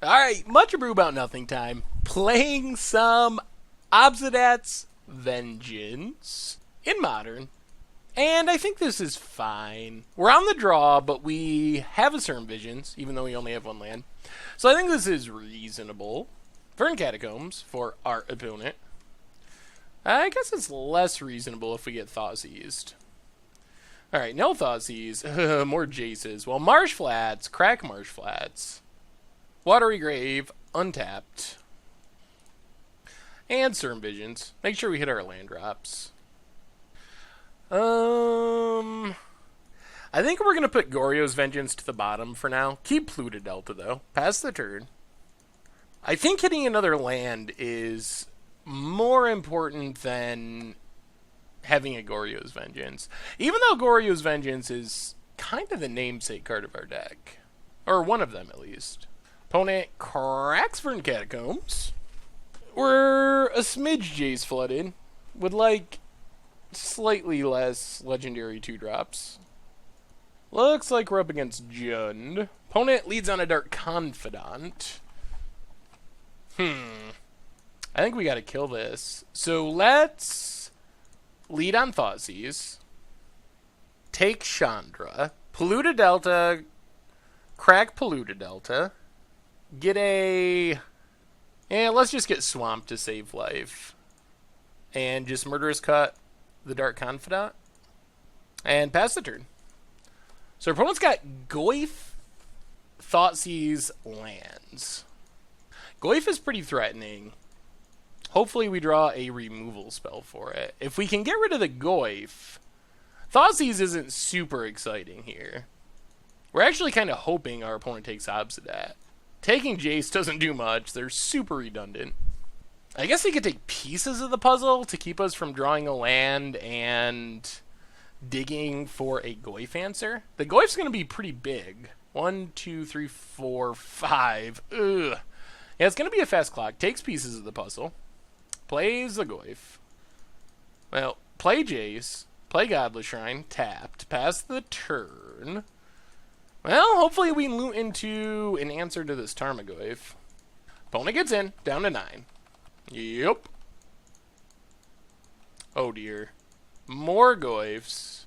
Alright, much ado about nothing time. Playing some Obzedat's Vengeance in Modern. And I think this is fine. We're on the draw, but we have a certain visions, even though we only have one land. So I think this is reasonable. Vern Catacombs for our opponent. I guess it's less reasonable if we get Thoughtseized. Alright, no Thoughtseized. More Jaces. Well, Marsh Flats. Crack Marsh Flats. Watery Grave, untapped. And Certain Visions. Make sure we hit our land drops. I think we're going to put Goryo's Vengeance to the bottom for now. Keep Pluto Delta, though. Pass the turn. I think hitting another land is more important than having a Goryo's Vengeance. Even though Goryo's Vengeance is kind of the namesake card of our deck. Or one of them, at least. Opponent cracks Vern Catacombs. We're a smidge Jace flooded. Would like slightly less legendary 2-drops. Looks like we're up against Jund. Opponent leads on a Dark Confidant. I think we gotta kill this. So let's lead on Thoughtseize. Take Chandra. Polluta Delta. Crack Polluta Delta. Get a... let's just get Swamp to save life. And just Murderous Cut the Dark Confidant. And pass the turn. So our opponent's got Goyf, Thoughtseize, lands. Goyf is pretty threatening. Hopefully we draw a removal spell for it. If we can get rid of the Goyf, Thoughtseize isn't super exciting here. We're actually kind of hoping our opponent takes Obzedat. Taking Jace doesn't do much. They're super redundant. I guess he could take pieces of the puzzle to keep us from drawing a land and digging for a Goyf answer. The Goyf's going to be pretty big. 1, 2, 3, 4, 5. Ugh. Yeah, it's going to be a fast clock. Takes pieces of the puzzle. Plays the Goyf. Well, play Jace. Play Godless Shrine. Tapped. Pass the turn. Well, hopefully we loot into an answer to this Tarmogoyf. Opponent gets in, down to 9. Yep. Oh dear. More Goyfs.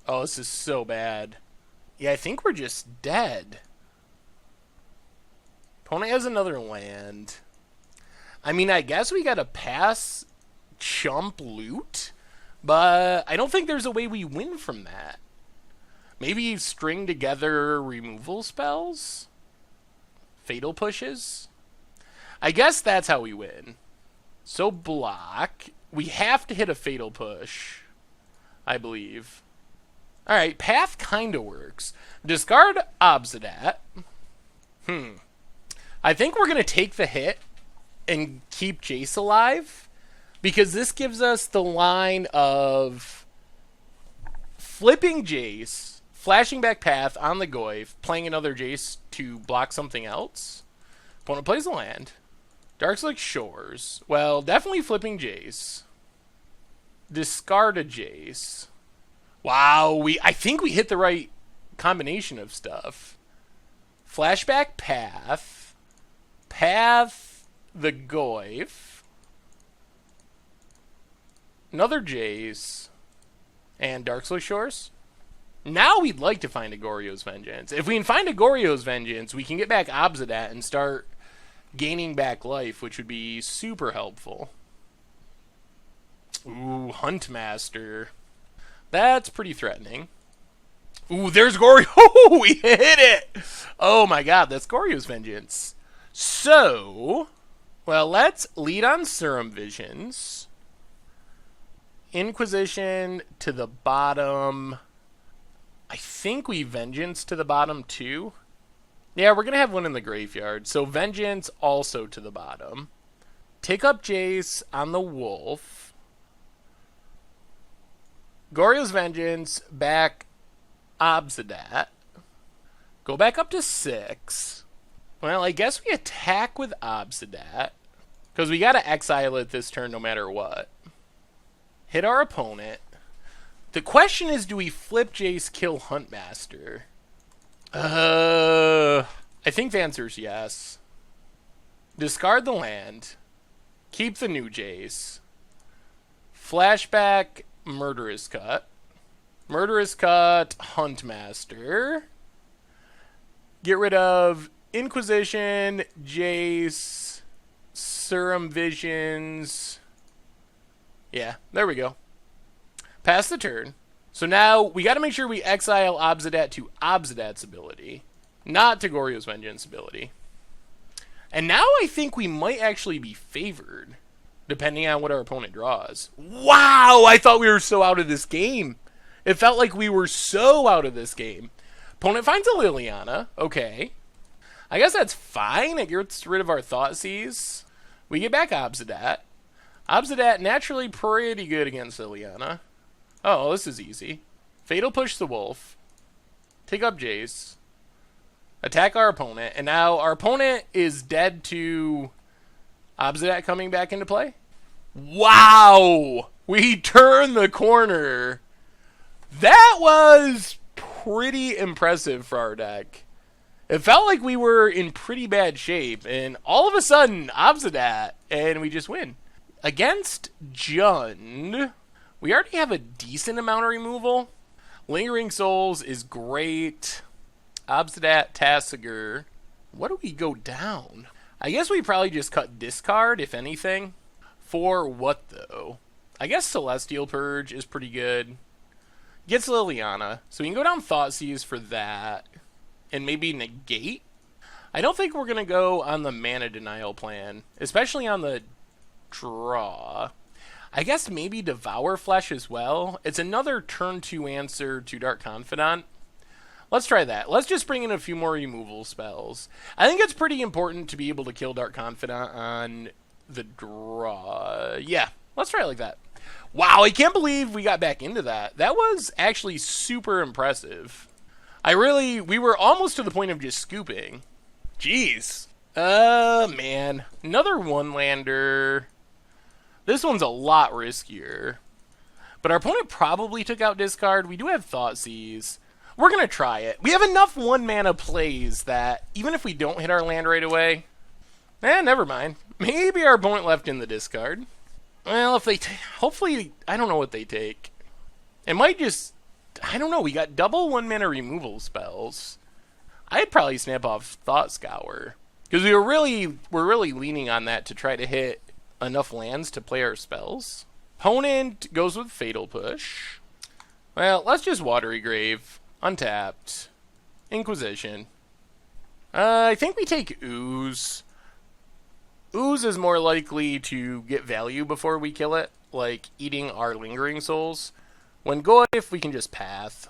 Oh, this is so bad. Yeah, I think we're just dead. Opponent has another land. I mean, I guess we gotta pass chump loot, but I don't think there's a way we win from that. Maybe string together removal spells? Fatal pushes? I guess that's how we win. So block. We have to hit a fatal push, I believe. Alright, path kinda works. Discard Obzedat. I think we're gonna take the hit and keep Jace alive, because this gives us the line of flipping Jace, flashing back path on the Goyf, playing another Jace to block something else. Opponent plays a land. Darkslick Shores. Well, definitely flipping Jace. Discard a Jace. Wow, I think we hit the right combination of stuff. Flashback path. Path the Goyf. Another Jace. And Darkslick Shores. Now we'd like to find a Goryo's Vengeance. If we can find a Goryo's Vengeance, we can get back Obzedat and start gaining back life, which would be super helpful. Ooh, Huntmaster. That's pretty threatening. Ooh, there's Goryo. Oh, we hit it! Oh my god, that's Goryo's Vengeance. So, well, let's lead on Serum Visions. Inquisition to the bottom. I think we Vengeance to the bottom too. Yeah, we're going to have one in the graveyard. So Vengeance also to the bottom. Take up Jace on the Wolf. Goryo's Vengeance, back Obzedat. Go back up to 6. Well, I guess we attack with Obzedat, because we got to exile it this turn no matter what. Hit our opponent. The question is, do we flip Jace, kill Huntmaster? I think the answer is yes. Discard the land. Keep the new Jace. Flashback Murderous Cut. Murderous Cut Huntmaster. Get rid of Inquisition, Jace, Serum Visions. Yeah, there we go. Pass the turn. So now we got to make sure we exile Obzedat to Obzedat's ability, not to Goryo's Vengeance ability. And now I think we might actually be favored, depending on what our opponent draws. Wow, I thought we were so out of this game. It felt like we were so out of this game. Opponent finds a Liliana. Okay. I guess that's fine. It gets rid of our Thoughtseize. We get back Obzedat. Obzedat naturally pretty good against Liliana. Oh, this is easy. Fatal Push the Wolf. Take up Jace. Attack our opponent. And now our opponent is dead to Obzedat coming back into play. Wow! We turned the corner. That was pretty impressive for our deck. It felt like we were in pretty bad shape. And all of a sudden, Obzedat. And we just win. Against Jund, we already have a decent amount of removal. Lingering Souls is great. Obzedat, Tasigur. What do we go down? I guess we probably just cut discard, if anything. For what, though? I guess Celestial Purge is pretty good. Gets Liliana. So we can go down Thoughtseize for that. And maybe negate. I don't think we're going to go on the mana denial plan. Especially on the draw. I guess maybe Devour Flesh as well. It's another turn 2 answer to Dark Confidant. Let's try that. Let's just bring in a few more removal spells. I think it's pretty important to be able to kill Dark Confidant on the draw. Yeah, let's try it like that. Wow, I can't believe we got back into that. That was actually super impressive. We were almost to the point of just scooping. Jeez. Man. Another one-lander. This one's a lot riskier. But our opponent probably took out discard. We do have Thoughtseize. We're going to try it. We have enough 1-mana plays that even if we don't hit our land right away... never mind. Maybe our opponent left in the discard. Well, if they... hopefully, I don't know what they take. It might just... I don't know. We got double 1-mana removal spells. I'd probably snap off Thought Scour. Because we're really leaning on that to try to hit enough lands to play our spells. Opponent goes with Fatal Push. Well, let's just Watery Grave. Untapped. Inquisition. I think we take Ooze. Ooze is more likely to get value before we kill it, like eating our Lingering Souls. When Goyf, we can just Path.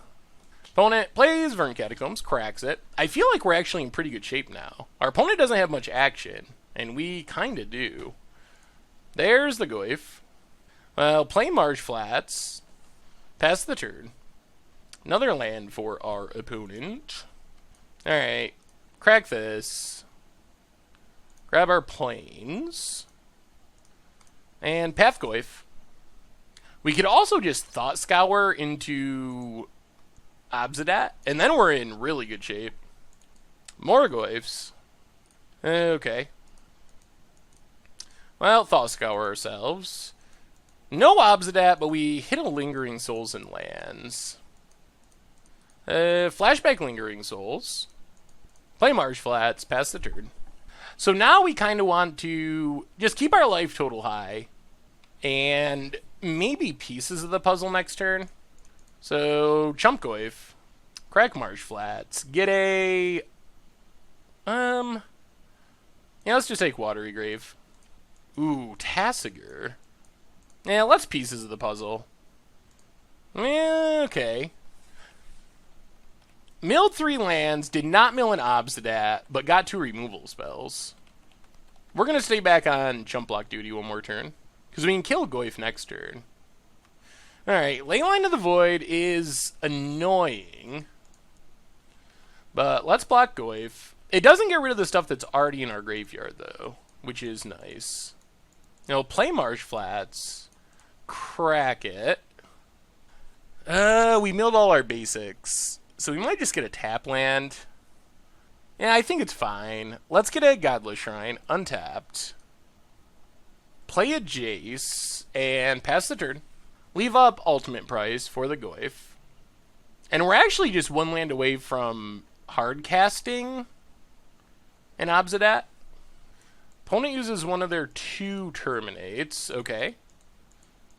Opponent plays Vern Catacombs, cracks it. I feel like we're actually in pretty good shape now. Our opponent doesn't have much action, and we kind of do. There's the Goyf. Well, play Marsh Flats. Pass the turn. Another land for our opponent. Alright. Crack this. Grab our planes. And Path Goyf. We could also just Thought Scour into Obzedat, and then we're in really good shape. More Goyfs. Okay. Well, Thought Scour ourselves. No Obzedat, but we hit a Lingering Souls and lands. Flashback Lingering Souls. Play Marsh Flats, pass the turn. So now we kind of want to just keep our life total high. And maybe pieces of the puzzle next turn. So, Chump Goyf. Crack Marsh Flats. Get a... Yeah, let's just take Watery Grave. Ooh, Tasigur. Yeah, let's pieces of the puzzle. Yeah, okay. Milled 3 lands, did not mill an Obzedat, but got 2 removal spells. We're going to stay back on Chump Block duty one more turn, because we can kill Goyf next turn. Alright, Leyline of the Void is annoying, but let's block Goyf. It doesn't get rid of the stuff that's already in our graveyard, though, which is nice. You know, play Marsh Flats, crack it. We milled all our basics. So we might just get a tap land. Yeah, I think it's fine. Let's get a Godless Shrine, untapped. Play a Jace, and pass the turn. Leave up Ultimate Price for the Goyf. And we're actually just one land away from hard casting an Obzedat. Opponent uses one of their 2 Terminates. Okay.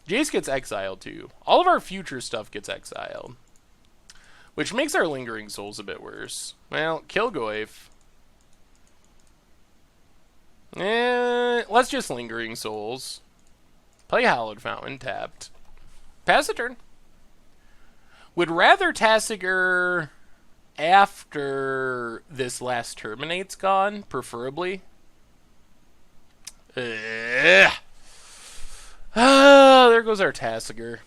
Jace gets exiled too. All of our future stuff gets exiled. Which makes our Lingering Souls a bit worse. Well, kill Goyf. Let's just Lingering Souls. Play Hallowed Fountain, tapped. Pass the turn. Would rather Tasigur after this last Terminate's gone, preferably. There goes our Tasigur.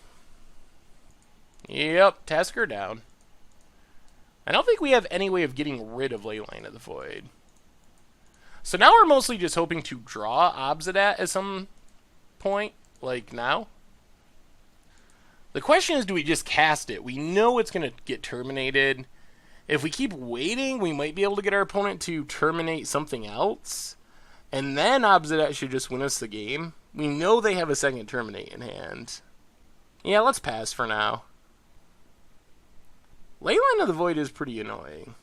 Yep, Tasigur down. I don't think we have any way of getting rid of Leyline of the Void. So now we're mostly just hoping to draw Obzedat at some point, like now. The question is, do we just cast it? We know it's going to get terminated. If we keep waiting, we might be able to get our opponent to terminate something else. And then Obzedat should just win us the game. We know they have a second terminate in hand. Yeah, let's pass for now. Leyline of the Void is pretty annoying.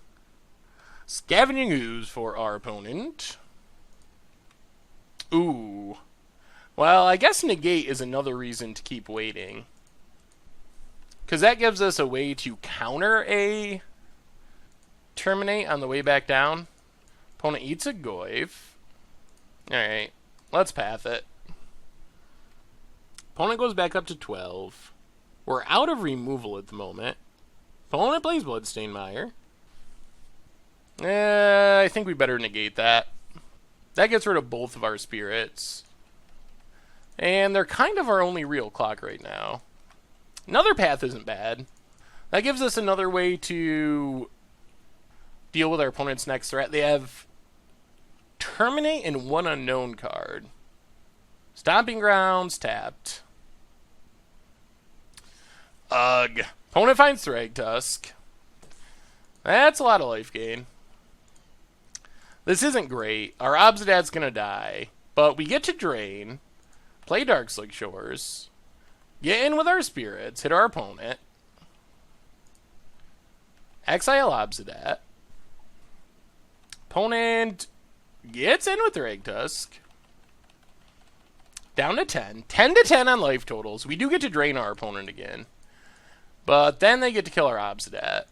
Scavenging Ooze for our opponent. Ooh. Well, I guess Negate is another reason to keep waiting. Because that gives us a way to counter a Terminate on the way back down. Opponent eats a Goyf. Alright, let's path it. Opponent goes back up to 12. We're out of removal at the moment. Opponent plays Bloodstained Mire. I think we better negate that. That gets rid of both of our spirits. And they're kind of our only real clock right now. Another path isn't bad. That gives us another way to deal with our opponent's next threat. They have Terminate and 1 unknown card. Stomping Grounds tapped. Ugh. Opponent finds Thragtusk. That's a lot of life gain. This isn't great. Our Obzedat's gonna die. But we get to drain. Play Darkslick Shores. Get in with our spirits. Hit our opponent. Exile Obzedat. Opponent gets in with Thragtusk. Down to 10. 10 to 10 on life totals. We do get to drain our opponent again. But then they get to kill our Obzedat.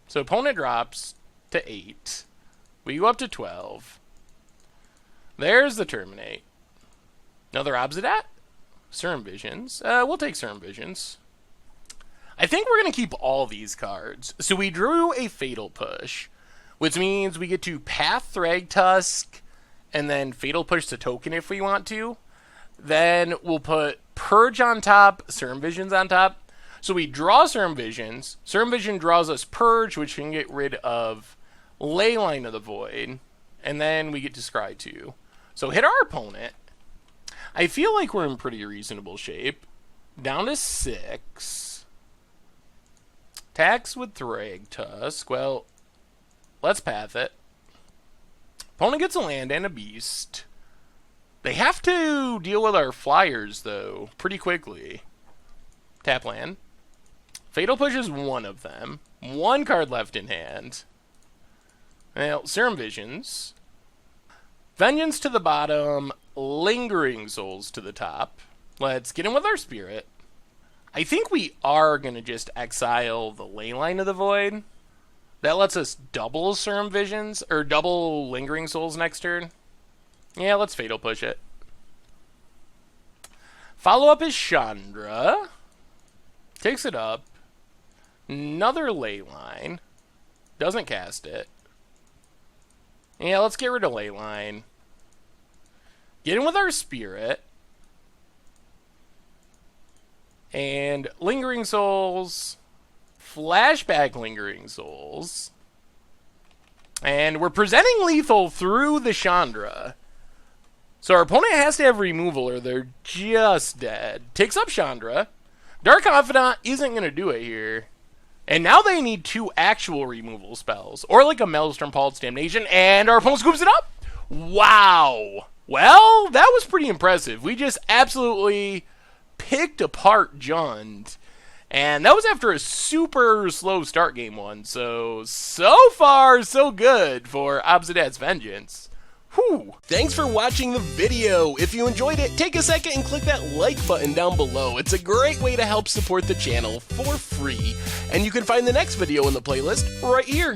So opponent drops to 8. We go up to 12. There's the Terminate. Another Obzedat? Serum Visions. We'll take Serum Visions. I think we're going to keep all these cards. So we drew a Fatal Push, which means we get to Path Thragtusk and then Fatal Push the token if we want to. Then we'll put Purge on top, Serum Visions on top. So we draw Serum Visions. Serum Vision draws us Purge, which can get rid of Leyline of the Void. And then we get to Scry 2. So hit our opponent. I feel like we're in pretty reasonable shape. Down to 6. Attacks with Thragtusk. Well, let's path it. Opponent gets a land and a beast. They have to deal with our flyers, though, pretty quickly. Tap land. Fatal Push is one of them. 1 card left in hand. Well, Serum Visions. Vengeance to the bottom. Lingering Souls to the top. Let's get in with our spirit. I think we are going to just exile the Leyline of the Void. That lets us double Serum Visions, or double Lingering Souls next turn. Yeah, let's Fatal Push it. Follow up is Chandra. Takes it up. Another Leyline. Doesn't cast it. Yeah, let's get rid of Leyline. Get in with our spirit. And Lingering Souls. Flashback Lingering Souls. And we're presenting lethal through the Chandra. So our opponent has to have removal or they're just dead. Takes up Chandra. Dark Confidant isn't going to do it here. And now they need 2 actual removal spells, or like a Maelstrom Pulse Damnation, and our opponent scoops it up! Wow! Well, that was pretty impressive. We just absolutely picked apart Jund. And that was after a super slow start game 1, so far, so good for Obzedat's Vengeance. Whew. Thanks for watching the video. If you enjoyed it, take a second and click that like button down below. It's a great way to help support the channel for free. And you can find the next video in the playlist right here.